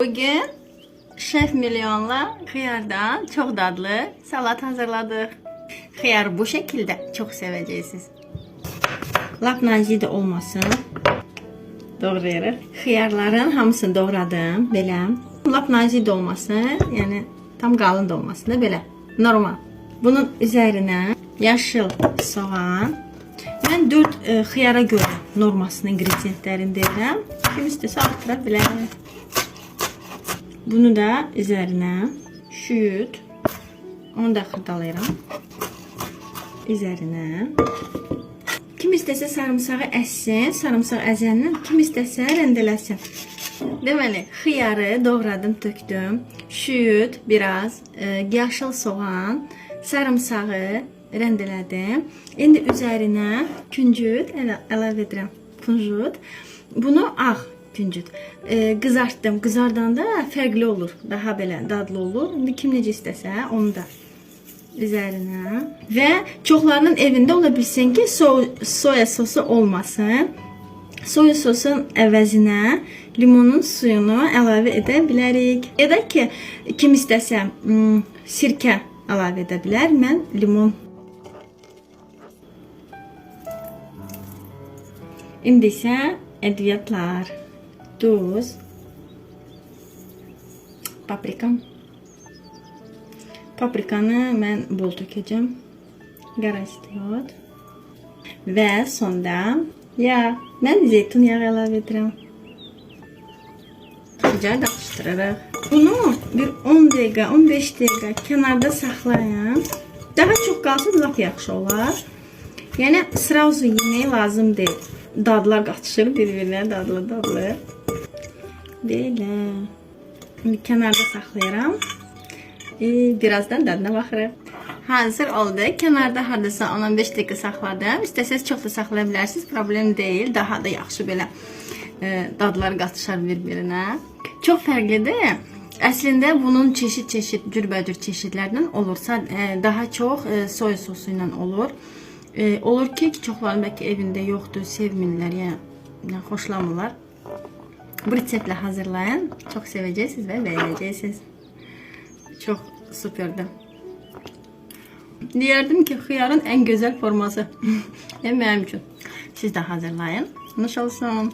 Bugün Şef Milyon'la xiyardan çok dadlı salat hazırladık. Xiyarı bu şekilde çok seveceksiniz. Lap nazik olmasın. Doğrayırıq. Xiyarların hamısını doğradım belə. Lap nazik olmasın, yəni tam qalın da olmasın da belə. Normal. Bunun üzərinə yaşıl soğan. Mən 4 xiyara görə normasının ingredientlərini deyirəm. Kim istəsə artıra bilər. Bunu da üzərinə şüyüd. Onu da xırdalayıram. Üzərinə. Kim istəsə sarımsağı əssin. Sarımsaq əzəndən kim istəsə rəndələsin. Deməli, xiyarı doğradım, tökdüm. Şüyüd, biraz, yaşıl soğan, sarımsağı rəndələdim. İndi üzərinə küncüd əlavə edirəm. Küncüd. Bunu ağ küncüd. Qızartdım. Qızardanda fərqli olur. Daha belə dadlı olur. İndi kim necə istəsə onu da üzərinə. Və çoxlarının evində ola bilsin ki, soya sosu olmasın. Soya sosun əvəzinə limonun suyunu əlavə edə bilərik. Edək ki, kim istəsə sirkə əlavə edə bilər. Mən limon. İndi isə ədviyyatlar. Duz. Paprikam. Paprikanı mən bol tökəcəm. Qara istiot. Və sonda yağ. Mən zeytun yağı əlavə edirəm. Güzel qarışdırırıq. Bunu bir 10 dəqiqə, 15 dəqiqə kənarda saxlayın. Daha çox qalsa lap yaxşı olar. Yəni sırası yemək lazım deyil. Dadlar qaçışır bir-birinə, dadlı. Belə. İndi kənarda saxlayıram. Birazdan dadına baxırıq. Hazır oldu. Kənarda hardasa 10-15 dəqiqə saxladım. İstəsəz çox da saxlaya bilərsiniz. Problem deyil. Daha da yaxşı belə dadlar qatışar bir-birinə. Çox fərqlidir. Əslində bunun çeşid cürbəcür çeşidlərdən olursa daha çox soya sosu ilə olur. Olur ki, çoxların bəlkə evində yoxdur, sevmirlər, yəni xoşlamırlar. Bu reseptlə hazırlayın. Çox sevəcəksiniz və bəyənəcəksiniz. Çox superdir. Deyərdim ki, xiyarın ən gözəl forması. Yəni mənim üçün. Siz də hazırlayın. Nuş olsun.